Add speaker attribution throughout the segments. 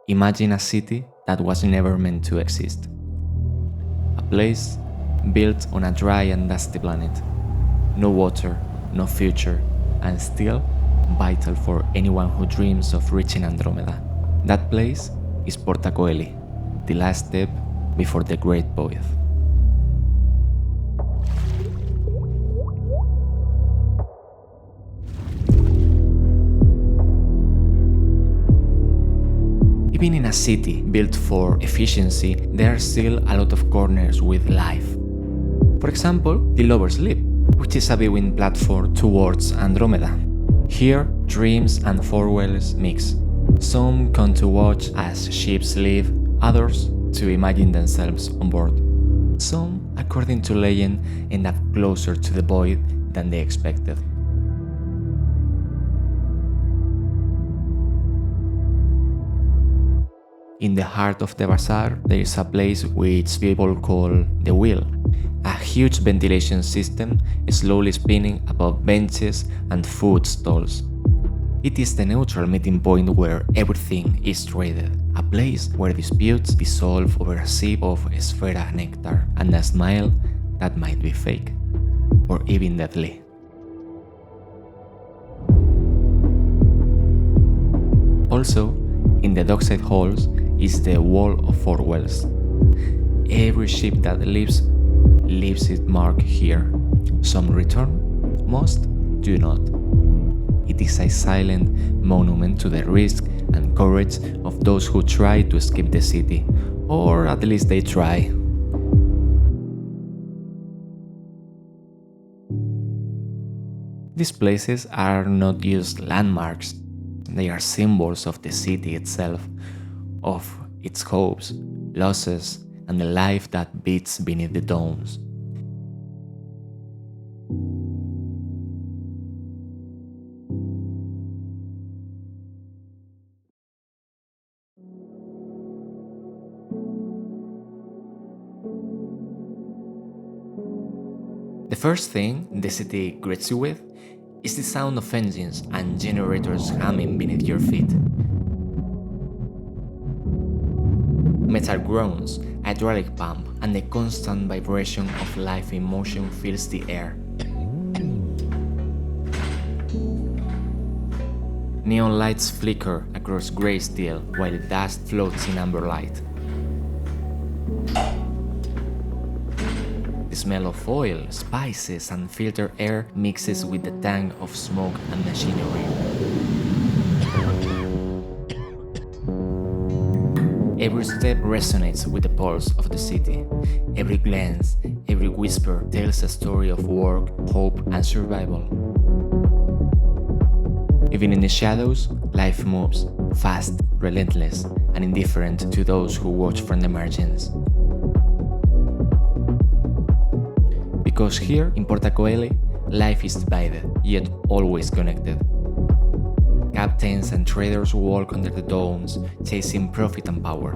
Speaker 1: Imagine a city that was never meant to exist. A place built on a dry and dusty planet. No water, no future, and still vital for anyone who dreams of reaching Andromeda. That place is Porta Coeli, the last step before the Great Void. Even in a city built for efficiency, there are still a lot of corners with life. For example, the Lover's Leap, which is a viewing platform towards Andromeda. Here, dreams and Forwells mix. Some come to watch as ships leave, others to imagine themselves on board. Some, according to legend, end up closer to the void than they expected. In the heart of the bazaar, there is a place which people call the Wheel, a huge ventilation system slowly spinning above benches and food stalls. It is the neutral meeting point where everything is traded, a place where disputes dissolve over a sip of Sfera nectar and a smile that might be fake, or even deadly. Also, in the dockside halls is the Wall of Forwells. Every ship that leaves its mark here. Some return, most do not. It is a silent monument to the risk and courage of those who try to escape the city, or at least they try. These places are not just landmarks, they are symbols of the city itself, of its hopes, losses, and the life that beats beneath the domes. The first thing the city greets you with is the sound of engines and generators humming beneath your feet. Metal groans, hydraulic pump, and the constant vibration of life in motion fills the air. Neon lights flicker across grey steel while dust floats in amber light. The smell of oil, spices, and filtered air mixes with the tang of smoke and machinery. Every step resonates with the pulse of the city. Every glance, every whisper tells a story of work, hope, and survival. Even in the shadows, life moves, fast, relentless, and indifferent to those who watch from the margins. Because here, in Porta Coeli, life is divided, yet always connected. Captains and traders walk under the domes, chasing profit and power.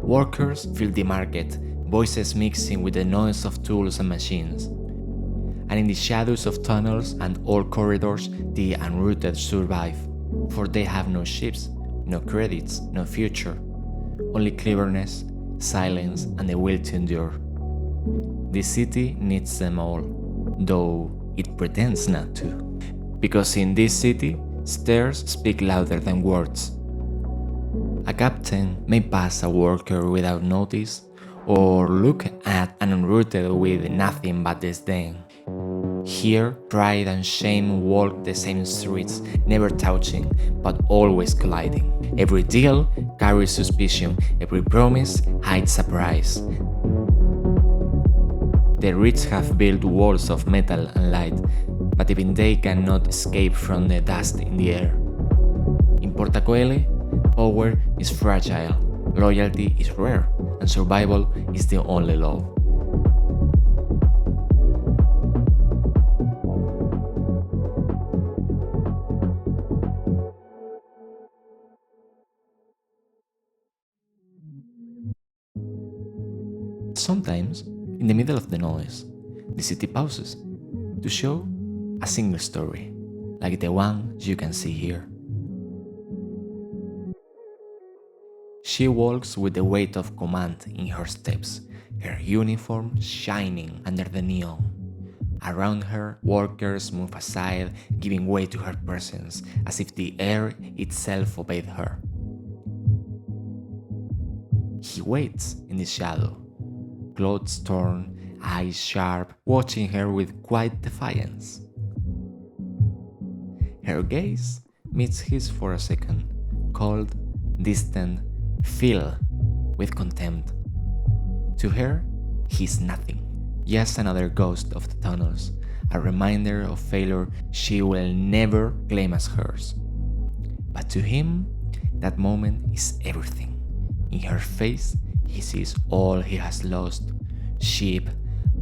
Speaker 1: Workers fill the market, voices mixing with the noise of tools and machines. And in the shadows of tunnels and old corridors, the unrooted survive, for they have no ships, no credits, no future, only cleverness, silence, and the will to endure. The city needs them all, though it pretends not to. Because in this city, stairs speak louder than words. A captain may pass a worker without notice, or look at an unrooted with nothing but disdain. Here, pride and shame walk the same streets, never touching, but always colliding. Every deal carries suspicion, every promise hides a price. The rich have built walls of metal and light, but even they cannot escape from the dust in the air. In Porta Coeli, power is fragile, loyalty is rare, and survival is the only law. Sometimes, in the middle of the noise, the city pauses to show a single story, like the one you can see here. She walks with the weight of command in her steps, her uniform shining under the neon. Around her, workers move aside, giving way to her presence, as if the air itself obeyed her. He waits in the shadow, clothes torn, eyes sharp, watching her with quiet defiance. Her gaze meets his for a second, cold, distant, filled with contempt. To her, he's nothing, just another ghost of the tunnels, a reminder of failure she will never claim as hers. But to him, that moment is everything. In her face, he sees all he has lost: sheep,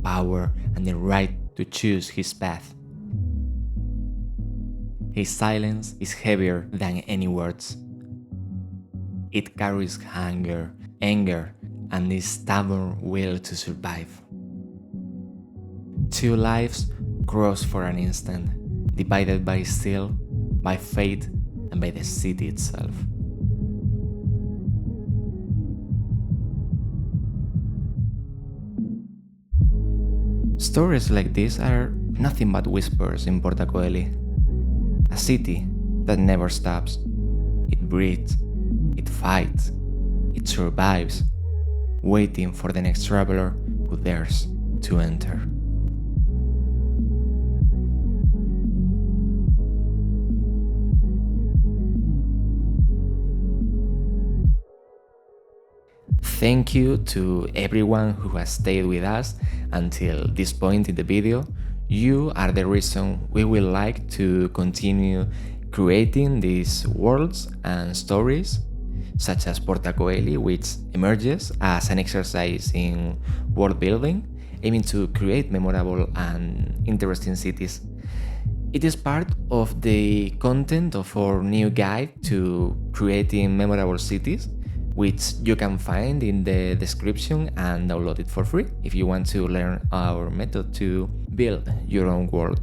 Speaker 1: power, and the right to choose his path. His silence is heavier than any words. It carries anger, and the stubborn will to survive. Two lives cross for an instant, divided by steel, by fate, and by the city itself. Stories like this are nothing but whispers in Porta Coeli. A city that never stops. It breathes, it fights, it survives, waiting for the next traveler who dares to enter. Thank you to everyone who has stayed with us until this point in the video. You are the reason we will like to continue creating these worlds and stories, such as Porta Coeli, which emerges as an exercise in world building, aiming to create memorable and interesting cities. It is part of the content of our new guide to creating memorable cities, which you can find in the description and download it for free if you want to learn our method to build your own world.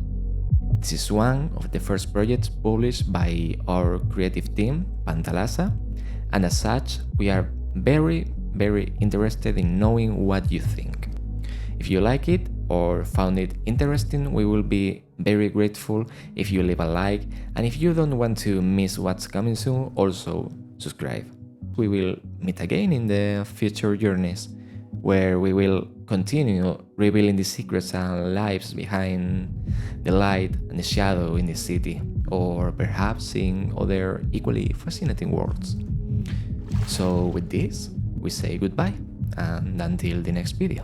Speaker 1: This is one of the first projects published by our creative team, Pantalasa, and as such, we are very interested in knowing what you think. If you like it or found it interesting, we will be very grateful if you leave a like, and if you don't want to miss what's coming soon, also subscribe. We will meet again in the future journeys, where we will continue revealing the secrets and lives behind the light and the shadow in the city, or perhaps in other equally fascinating worlds. So with this, we say goodbye, and until the next video.